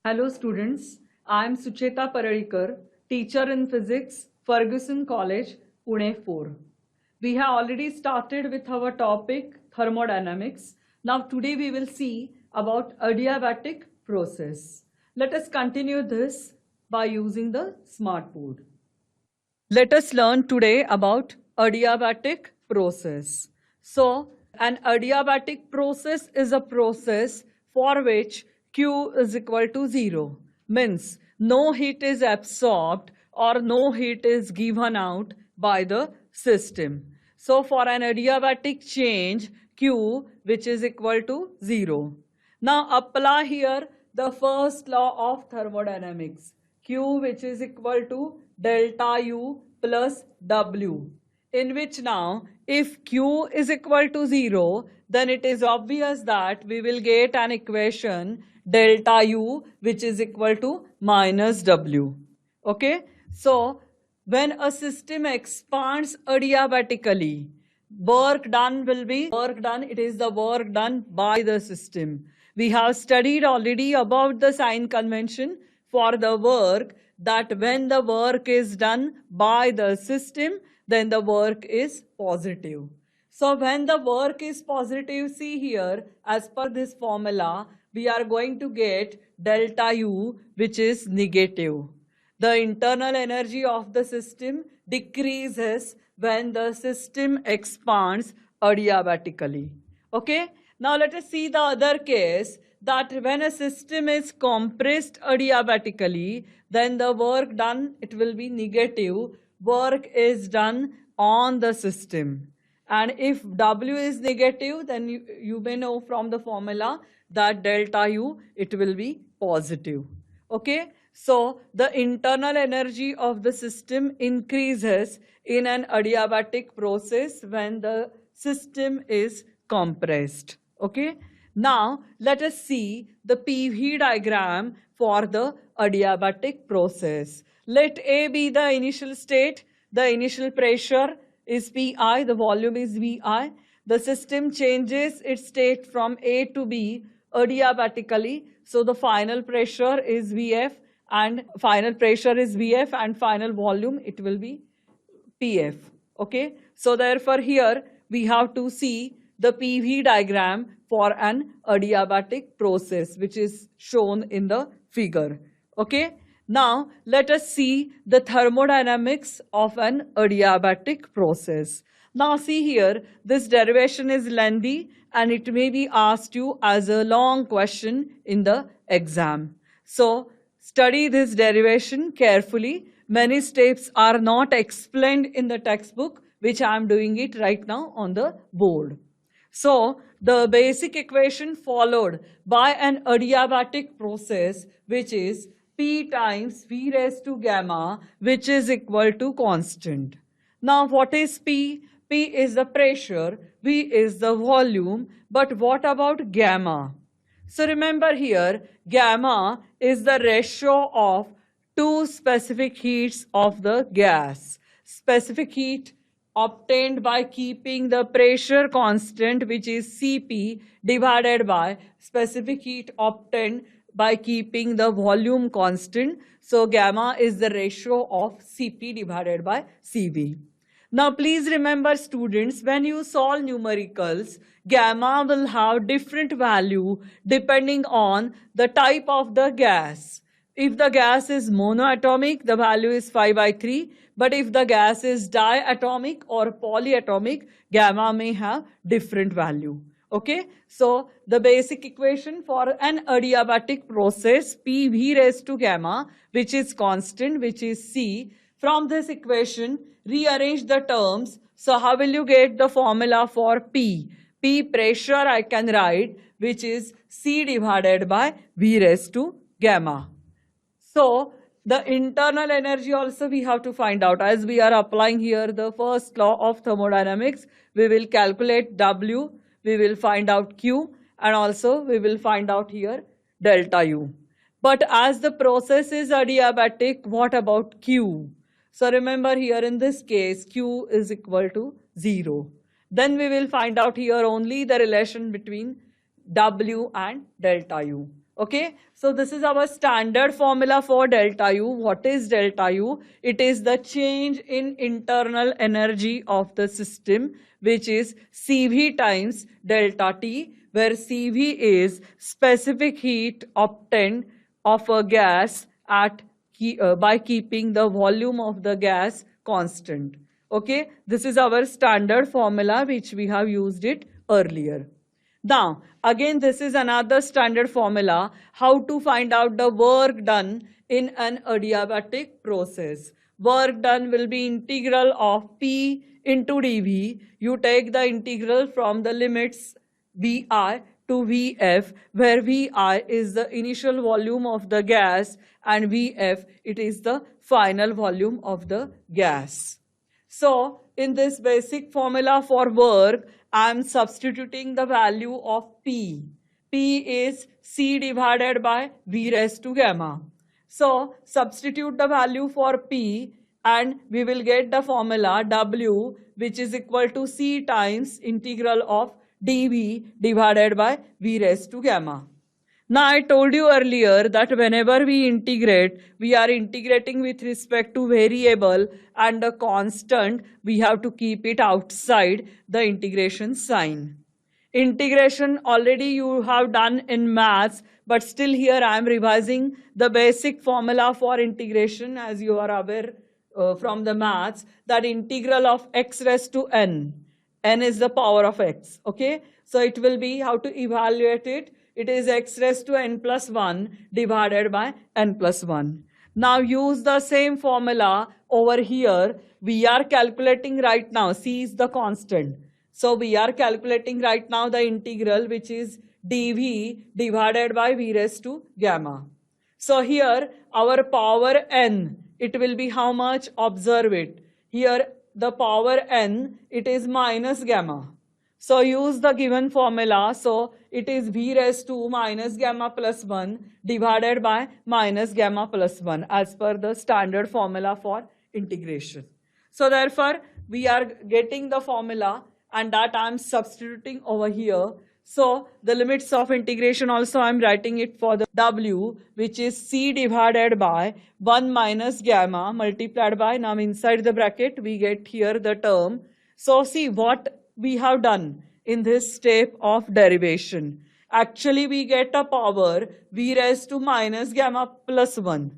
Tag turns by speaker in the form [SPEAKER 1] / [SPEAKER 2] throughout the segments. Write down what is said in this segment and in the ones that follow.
[SPEAKER 1] Hello students, I am Sucheta Pararikar, teacher in physics, Ferguson College, Pune 4. We have already started with our topic thermodynamics. Now today we will see about adiabatic process. Let us continue this by using the smartboard. Let us learn today about adiabatic process. So, an adiabatic process is a process for which Q is equal to 0. Means no heat is absorbed or no heat is given out by the system. So, for an adiabatic change, Q which is equal to 0. Now, apply here the first law of thermodynamics. Q which is equal to delta U plus W, in which now if Q is equal to 0, then it is obvious that we will get an equation delta U which is equal to minus W. Okay, so when a system expands adiabatically, work done will be work done, it is the work done by the system. We have studied already about the sign convention for the work, that when the work is done by the system, then the work is positive. So when the work is positive, see here, as per this formula, we are going to get delta U which is negative. The internal energy of the system decreases when the system expands adiabatically. Okay, now let us see the other case, that when a system is compressed adiabatically, then the work done, it will be negative. Work is done on the system. And if W is negative, then you may know from the formula that delta U, it will be positive. Okay, so the internal energy of the system increases in an adiabatic process when the system is compressed. Okay, now let us see the PV diagram for the adiabatic process. Let A be the initial state, the initial pressure is Pi, the volume is Vi. The system changes its state from A to B adiabatically. So the final pressure is Vf and final volume it will be PF. Okay, so therefore here we have to see the PV diagram for an adiabatic process which is shown in the figure. Okay, now let us see the thermodynamics of an adiabatic process. Now see here, this derivation is lengthy and it may be asked you as a long question in the exam. So study this derivation carefully. Many steps are not explained in the textbook, which I am doing it right now on the board. So the basic equation followed by an adiabatic process, which is P times V raised to gamma, which is equal to constant. Now what is P? P is the pressure, V is the volume, but what about gamma? So remember here, gamma is the ratio of two specific heats of the gas. Specific heat obtained by keeping the pressure constant, which is Cp, divided by specific heat obtained by keeping the volume constant. So gamma is the ratio of Cp divided by Cv. Now please remember students, when you solve numericals, gamma will have different value depending on the type of the gas. If the gas is monoatomic, the value is 5/3. But if the gas is diatomic or polyatomic, gamma may have different value. Okay, so the basic equation for an adiabatic process, PV raised to gamma, which is constant, which is C. From this equation, rearrange the terms. So how will you get the formula for P? P pressure I can write, which is C divided by V raised to gamma. So the internal energy also we have to find out. As we are applying here the first law of thermodynamics, we will calculate W, we will find out Q, and also we will find out here delta U. But as the process is adiabatic, what about Q? So remember here in this case, Q is equal to 0. Then we will find out here only the relation between W and delta U. Okay, so this is our standard formula for delta U. What is delta U? It is the change in internal energy of the system, which is CV times delta T, where CV is specific heat obtained of a gas at by keeping the volume of the gas constant. Okay, this is our standard formula which we have used it earlier. Now, again, this is another standard formula, how to find out the work done in an adiabatic process. Work done will be integral of P into dV. You take the integral from the limits Vi to Vf, where Vi is the initial volume of the gas and Vf, it is the final volume of the gas. So, in this basic formula for work, I am substituting the value of P. P is C divided by V raised to gamma. So, substitute the value for P and we will get the formula W, which is equal to C times integral of dV divided by V raised to gamma. Now, I told you earlier that whenever we integrate, we are integrating with respect to variable and the constant, we have to keep it outside the integration sign. Integration already you have done in maths, but still here I am revising the basic formula for integration, as you are aware from the maths, that integral of x raised to n. N is the power of x, okay? So it will be, how to evaluate it? It is x raised to n plus 1 divided by n plus 1. Now use the same formula over here. We are calculating right now. C is the constant. So we are calculating right now the integral, which is dV divided by V raised to gamma. So here our power n, it will be how much? Observe it. Here the power n, it is minus gamma. So use the given formula. So it is V raised to minus gamma plus 1 divided by minus gamma plus 1 as per the standard formula for integration. So therefore, we are getting the formula and that I am substituting over here. So the limits of integration also I am writing it for the W, which is C divided by 1 minus gamma multiplied by, now inside the bracket we get here the term. So see what we have done in this step of derivation. Actually, we get a power V raised to minus gamma plus 1.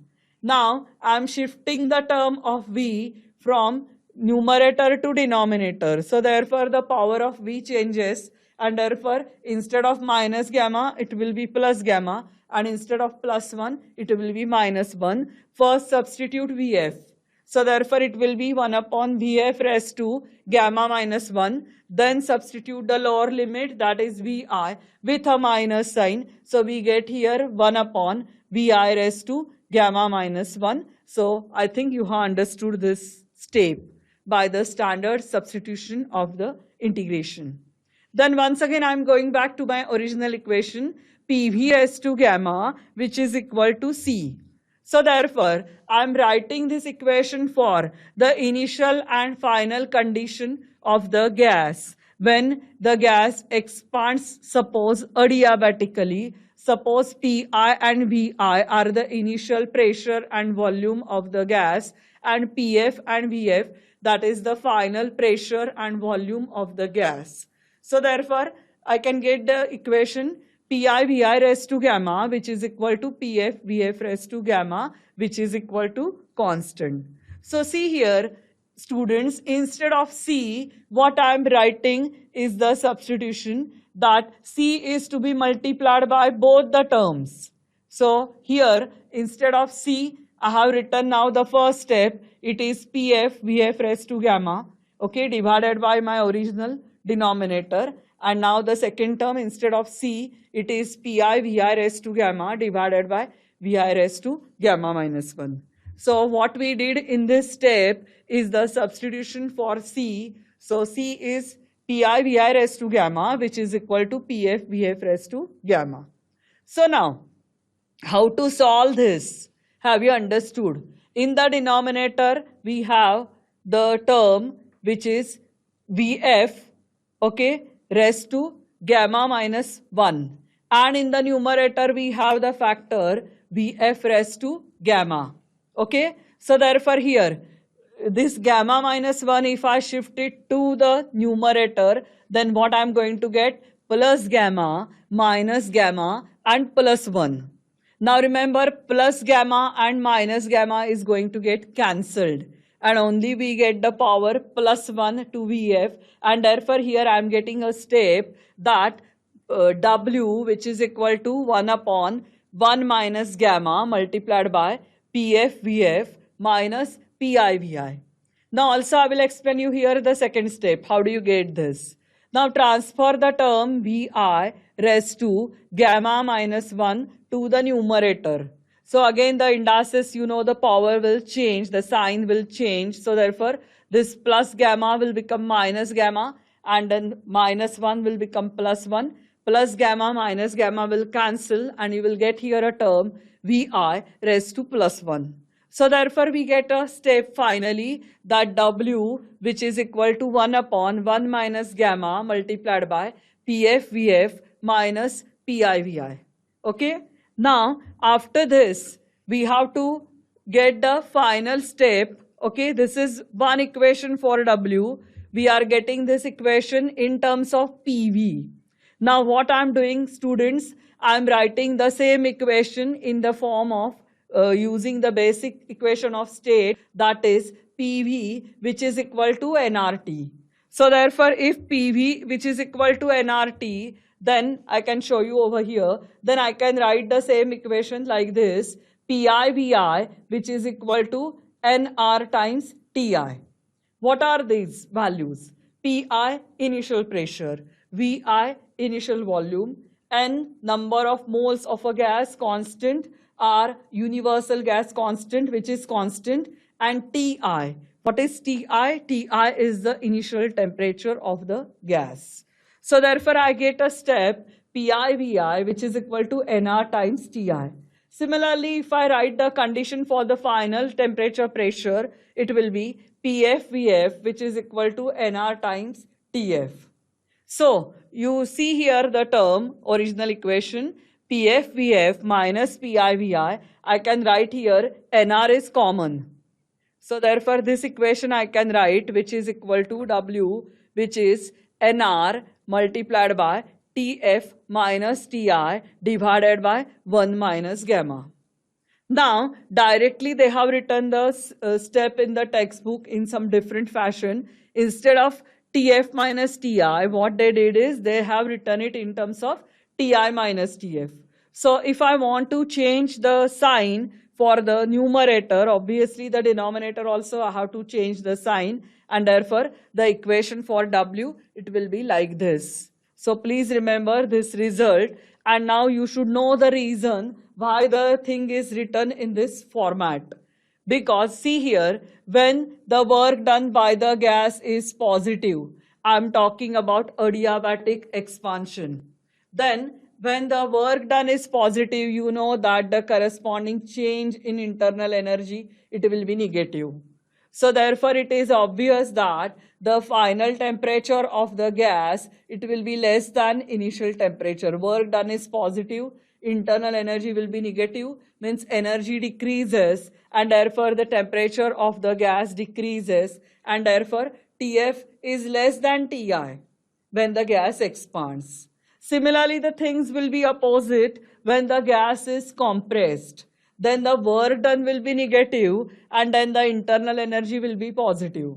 [SPEAKER 1] Now, I am shifting the term of V from numerator to denominator. So, therefore, the power of V changes and therefore, instead of minus gamma, it will be plus gamma, and instead of plus 1, it will be minus 1. First, substitute Vf. So therefore, it will be 1 upon Vf raised to gamma minus 1. Then substitute the lower limit, that is Vi, with a minus sign. So we get here 1 upon Vi raised to gamma minus 1. So I think you have understood this step by the standard substitution of the integration. Then once again, I am going back to my original equation, PV raised to gamma, which is equal to C. So therefore, I am writing this equation for the initial and final condition of the gas. When the gas expands, suppose adiabatically, suppose Pi and Vi are the initial pressure and volume of the gas, and Pf and Vf, that is the final pressure and volume of the gas. So therefore, I can get the equation Pi Vi raised to gamma, which is equal to Pf Vf raised to gamma, which is equal to constant. So see here, students, instead of C, what I am writing is the substitution, that C is to be multiplied by both the terms. So here, instead of C, I have written now the first step, it is Pf Vf raised to gamma, okay, divided by my original denominator. And now the second term, instead of C, it is Pi Vi raised to gamma divided by Vi raised to gamma minus 1. So what we did in this step is the substitution for C. So C is Pi Vi raised to gamma, which is equal to Pf Vf raised to gamma. So now, how to solve this? Have you understood? In the denominator, we have the term which is Vf, okay, raised to gamma minus 1. and in the numerator we have the factor Vf raised to gamma. Okay, so therefore here this gamma minus 1, if I shift it to the numerator, then what I am going to get? Plus gamma minus gamma and plus 1. Now remember, plus gamma and minus gamma is going to get cancelled, and only we get the power plus 1 to Vf, and therefore here I am getting a step that W, which is equal to 1 upon 1 minus gamma multiplied by Pf Vf minus Pi Vi. Now also I will explain you here the second step. How do you get this? Now transfer the term Vi raised to gamma minus 1 to the numerator. So again the indices, you know, the power will change, the sign will change. So therefore this plus gamma will become minus gamma, and then minus 1 will become plus 1. Plus gamma minus gamma will cancel, and you will get here a term Vi raised to plus 1. So therefore we get a step finally that W, which is equal to 1 upon 1 minus gamma multiplied by Pf Vf minus Pi Vi. Okay. Now after this we have to get the final step. Okay, this is one equation for W. We are getting this equation in terms of PV. Now what I am doing, students, I am writing the same equation in the form of using the basic equation of state, that is PV, which is equal to nRT. So therefore if PV, which is equal to nRT, then I can show you over here, then I can write the same equation like this: Pi Vi, which is equal to nR times Ti. What are these values? Pi, initial pressure; Vi, initial volume; N, number of moles of a gas, constant; R, universal gas constant, which is constant; and Ti. What is Ti? Ti is the initial temperature of the gas. So therefore I get a step Pi Vi, which is equal to nR times Ti. Similarly, if I write the condition for the final temperature pressure, it will be Pf Vf, which is equal to nR times Tf. So you see here the term original equation Pf Vf minus Pi Vi. I can write here nR is common. So therefore this equation I can write, which is equal to W, which is nR multiplied by Tf minus Ti divided by 1 minus gamma. Now directly they have written the step in the textbook in some different fashion. Instead of Tf minus Ti, what they did is they have written it in terms of Ti minus Tf. So if I want to change the sign for the numerator, obviously the denominator also I have to change the sign, and therefore the equation for W, it will be like this. So please remember this result, and now you should know the reason why the thing is written in this format. Because see here, when the work done by the gas is positive, I am talking about adiabatic expansion. Then when the work done is positive, you know that the corresponding change in internal energy, it will be negative. So therefore it is obvious that the final temperature of the gas, it will be less than initial temperature. Work done is positive, internal energy will be negative, means energy decreases, and therefore the temperature of the gas decreases, and therefore Tf is less than Ti when the gas expands. Similarly, the things will be opposite when the gas is compressed. Then the work done will be negative, and then the internal energy will be positive.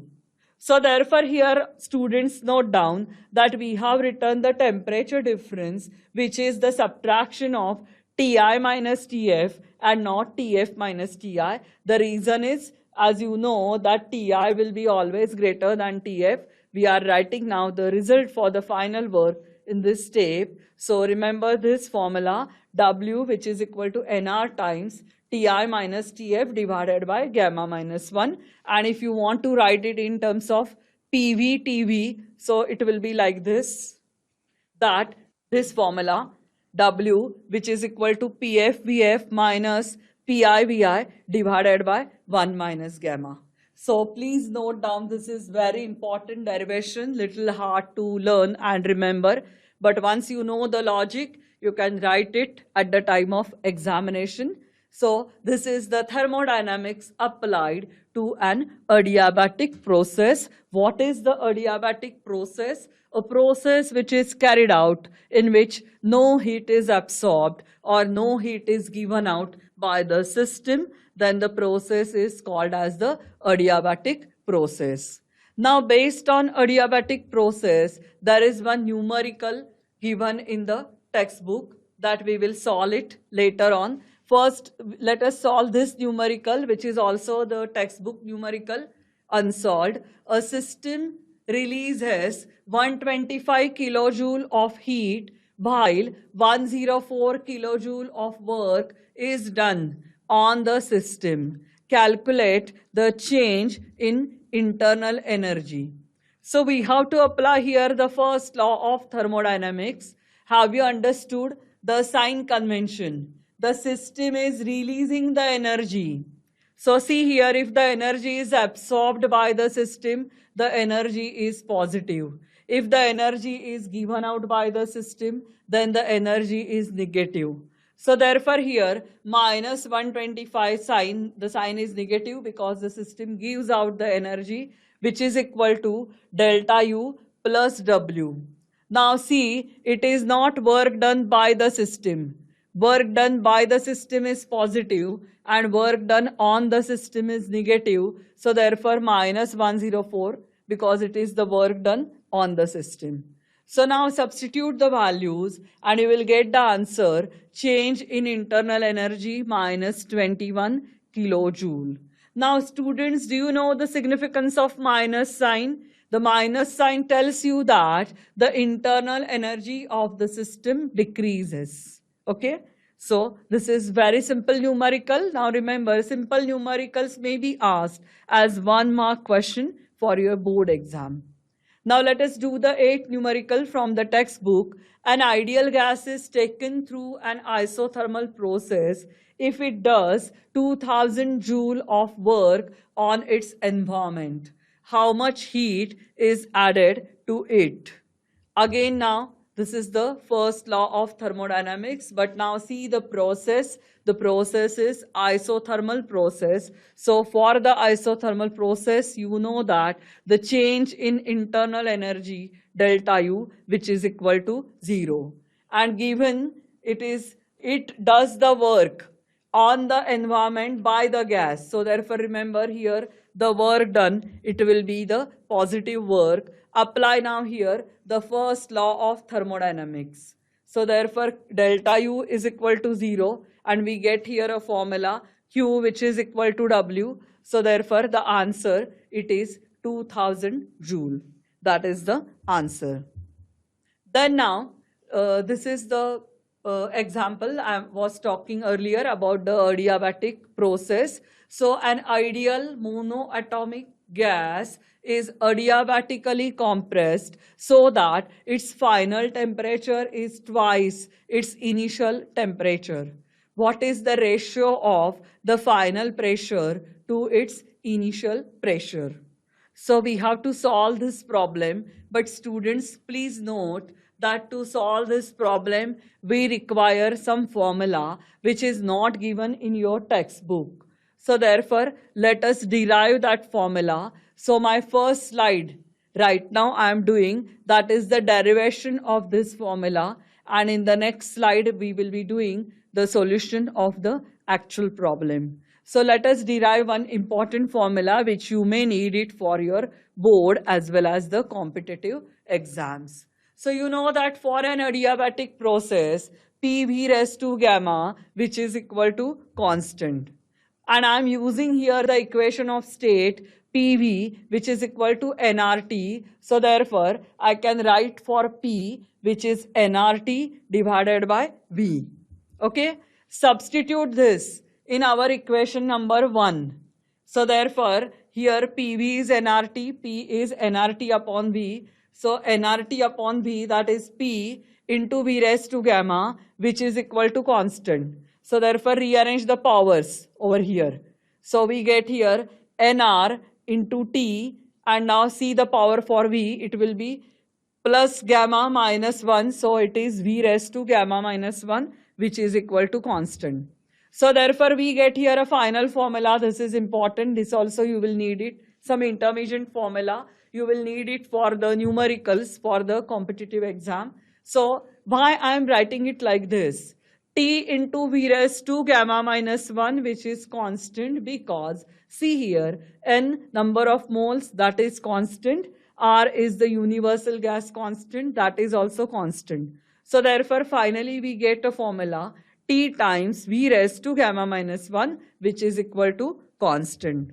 [SPEAKER 1] So therefore here students note down that we have written the temperature difference, which is the subtraction of Ti minus Tf and not Tf minus Ti. The reason is, as you know, that Ti will be always greater than Tf. We are writing now the result for the final work in this step. So remember this formula, W, which is equal to nR times Ti minus Tf divided by gamma minus 1. And if you want to write it in terms of PV, TV, so it will be like this, that this formula, W, which is equal to Pf Vf minus Pi Vi divided by 1 minus gamma. So please note down, this is very important derivation, little hard to learn and remember, but once you know the logic, you can write it at the time of examination. So this is the thermodynamics applied to an adiabatic process. What is the adiabatic process? A process which is carried out in which no heat is absorbed or no heat is given out by the system, then the process is called as the adiabatic process. Now, based on adiabatic process, there is one numerical given in the textbook that we will solve it later on. First, let us solve this numerical, which is also the textbook numerical unsolved. A system releases 125 kilojoule of heat while 104 kilojoule of work is done on the system. Calculate the change in internal energy. So we have to apply here the first law of thermodynamics. Have you understood the sign convention? The system is releasing the energy. So see here, if the energy is absorbed by the system, the energy is positive. If the energy is given out by the system, then the energy is negative. So therefore here, minus 125 sign, the sign is negative because the system gives out the energy, which is equal to delta U plus W. Now see, it is not work done by the system. Work done by the system is positive and work done on the system is negative. So therefore minus 104 because it is the work done on the system. So now substitute the values and you will get the answer, change in internal energy minus 21 kilojoule. Now students, do you know the significance of minus sign? The minus sign tells you that the internal energy of the system decreases. Okay? So this is very simple numerical. Now remember, simple numericals may be asked as 1 mark question for your board exam. Now let us do the 8th numerical from the textbook. An ideal gas is taken through an isothermal process if it does 2000 joule of work on its environment. How much heat is added to it? Again now, this is the first law of thermodynamics, but now see the process. The process is isothermal process. So for the isothermal process, you know that the change in internal energy, delta U, which is equal to 0. And given it does the work on the environment by the gas. So therefore remember here, the work done, it will be the positive work. Apply now here the first law of thermodynamics. So therefore delta U is equal to 0 and we get here a formula Q which is equal to W. So therefore the answer, it is 2000 joule. That is the answer. Then now this is the example I was talking earlier about the adiabatic process. So an ideal monoatomic gas is adiabatically compressed so that its final temperature is twice its initial temperature. What is the ratio of the final pressure to its initial pressure? So we have to solve this problem, but students, please note that to solve this problem, we require some formula which is not given in your textbook. So therefore, let us derive that formula. So my first slide right now I am doing, that is the derivation of this formula, and in the next slide we will be doing the solution of the actual problem. So let us derive one important formula which you may need it for your board as well as the competitive exams. So you know that for an adiabatic process, PV raised to gamma, which is equal to constant. And I am using here the equation of state PV, which is equal to nRT. So therefore, I can write for P, which is nRT divided by V. Okay? Substitute this in our equation number 1. So therefore, here PV is nRT, P is nRT upon V. So nRT upon V, that is P into V raised to gamma, which is equal to constant. So therefore rearrange the powers over here. So we get here nR into T, and now see the power for V, it will be plus gamma minus 1. So it is V raised to gamma minus 1, which is equal to constant. So therefore, we get here a final formula. This is important. This also you will need it. Some intermediate formula. You will need it for the numericals for the competitive exam. So why I am writing it like this? T into V raised to gamma minus 1, which is constant, because see here, N number of moles, that is constant. R is the universal gas constant, that is also constant. So therefore, finally we get a formula T times V raised to gamma minus 1, which is equal to constant.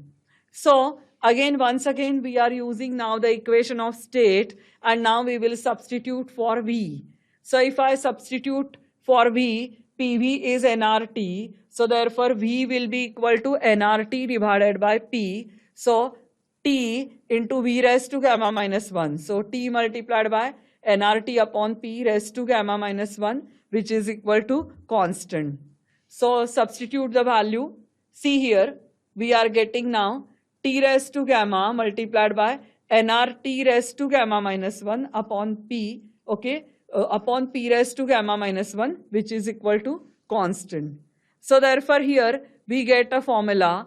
[SPEAKER 1] So again, once again, we are using now the equation of state, and now we will substitute for V. So if I substitute for V, PV is nRT. So therefore, V will be equal to nRT divided by P. So T into V raised to gamma minus 1. So T multiplied by nRT upon P raised to gamma minus 1, which is equal to constant. So substitute the value. See here, we are getting now T raised to gamma multiplied by nRT raised to gamma minus 1 upon P, okay, upon P raised to gamma minus 1, which is equal to constant. So therefore here we get a formula,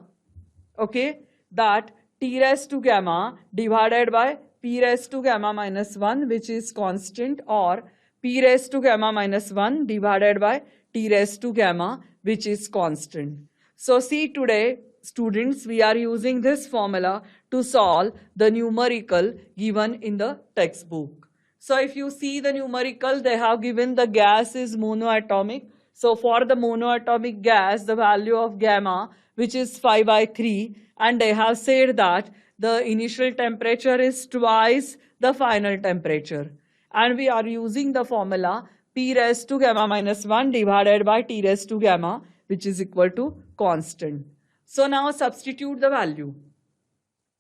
[SPEAKER 1] okay, that T raised to gamma divided by P raised to gamma minus 1, which is constant, or P raised to gamma minus 1 divided by T raised to gamma, which is constant. So see today, students, we are using this formula to solve the numerical given in the textbook. So if you see the numerical, they have given the gas is monoatomic. So for the monoatomic gas, the value of gamma, which is 5/3, and they have said that the initial temperature is twice the final temperature. And we are using the formula P raised to gamma minus 1 divided by T raised to gamma, which is equal to constant. So now substitute the value.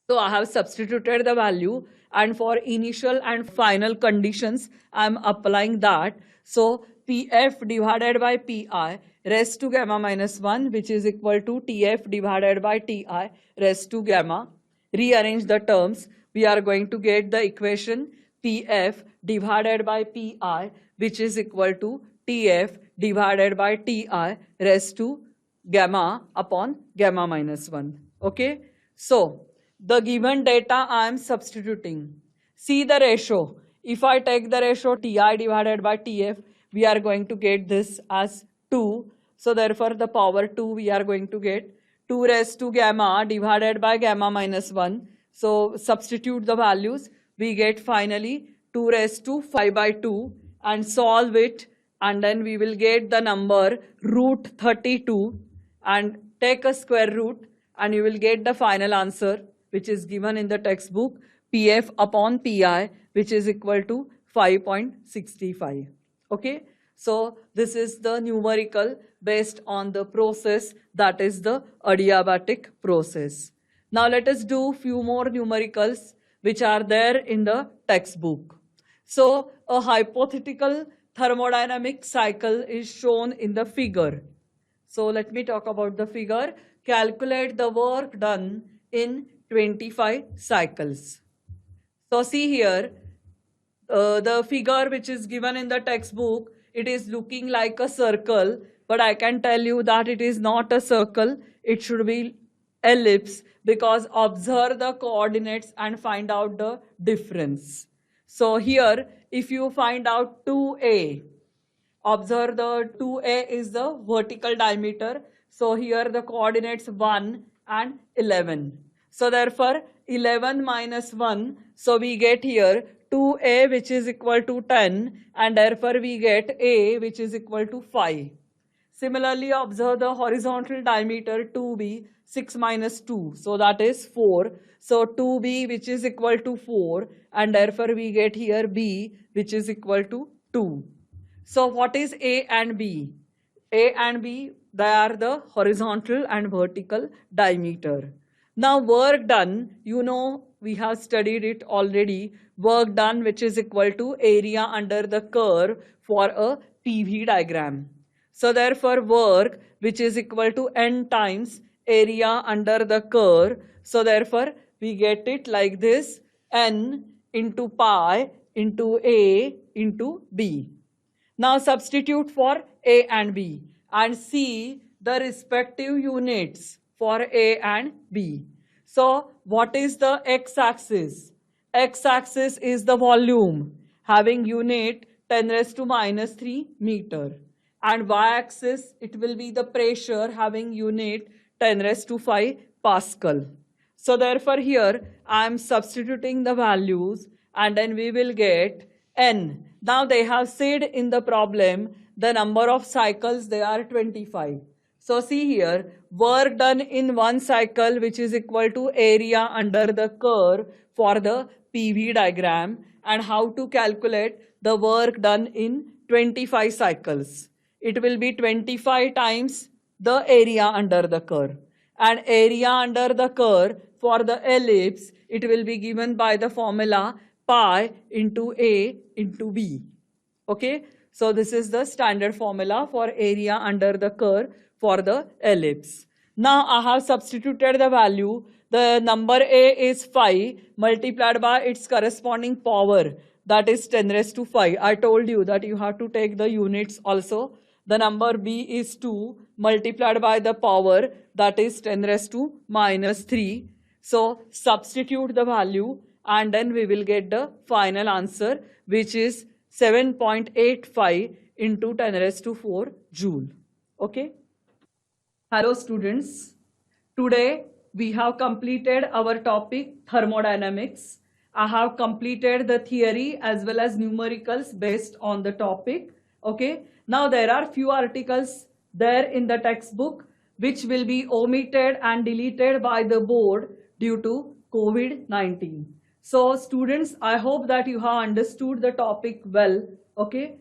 [SPEAKER 1] So I have substituted the value, and for initial and final conditions, I am applying that. So PF divided by PI raised to gamma minus 1, which is equal to TF divided by TI raised to gamma. Rearrange the terms. We are going to get the equation PF divided by PI, which is equal to TF divided by TI raised to gamma upon gamma minus 1. Okay. So the given data I am substituting. See the ratio. If I take the ratio Ti divided by Tf, we are going to get this as 2. So therefore the power 2 we are going to get 2 raised to gamma divided by gamma minus 1. So substitute the values. We get finally 2 raised to 5/2 and solve it, and then we will get the number root 32 and take a square root, and you will get the final answer, which is given in the textbook, PF upon PI, which is equal to 5.65. Okay. So this is the numerical based on the process, that is the adiabatic process. Now let us do few more numericals which are there in the textbook. So a hypothetical thermodynamic cycle is shown in the figure. So let me talk about the figure. Calculate the work done in 25 cycles. So see here, the figure which is given in the textbook, it is looking like a circle, but I can tell you that it is not a circle. It should be ellipse, because observe the coordinates and find out the difference. So here, if you find out 2a, observe the 2a is the vertical diameter. So here the coordinates 1 and 11. So therefore 11 minus 1, so we get here 2a which is equal to 10, and therefore we get a which is equal to 5. Similarly, observe the horizontal diameter 2b, 6 minus 2, so that is 4. So 2b which is equal to 4, and therefore we get here b which is equal to 2. So what is a and b? A and b, they are the horizontal and vertical diameter. Now work done, you know, we have studied it already. Work done which is equal to area under the curve for a PV diagram. So therefore work which is equal to n times area under the curve. So therefore we get it like this, n into pi into A into B. Now substitute for A and B and see the respective units for A and B. So what is the x-axis? X-axis is the volume having unit 10 raised to minus 3 meter. And y-axis, it will be the pressure having unit 10 raised to 5 Pascal. So therefore here I am substituting the values and then we will get N. Now they have said in the problem the number of cycles, they are 25. So see here, work done in one cycle which is equal to area under the curve for the PV diagram, and how to calculate the work done in 25 cycles. It will be 25 times the area under the curve. And area under the curve for the ellipse, it will be given by the formula pi into A into B. Okay, so this is the standard formula for area under the curve for the ellipse. Now I have substituted the value. The number A is 5 multiplied by its corresponding power, that is 10 raised to 5. I told you that you have to take the units also. The number B is 2 multiplied by the power, that is 10 raised to minus 3. So substitute the value and then we will get the final answer, which is 7.85 into 10 raised to 4 joule. Okay. Hello students. Today we have completed our topic thermodynamics. I have completed the theory as well as numericals based on the topic. Okay. Now there are few articles there in the textbook which will be omitted and deleted by the board due to COVID-19. So students, I hope that you have understood the topic well. Okay.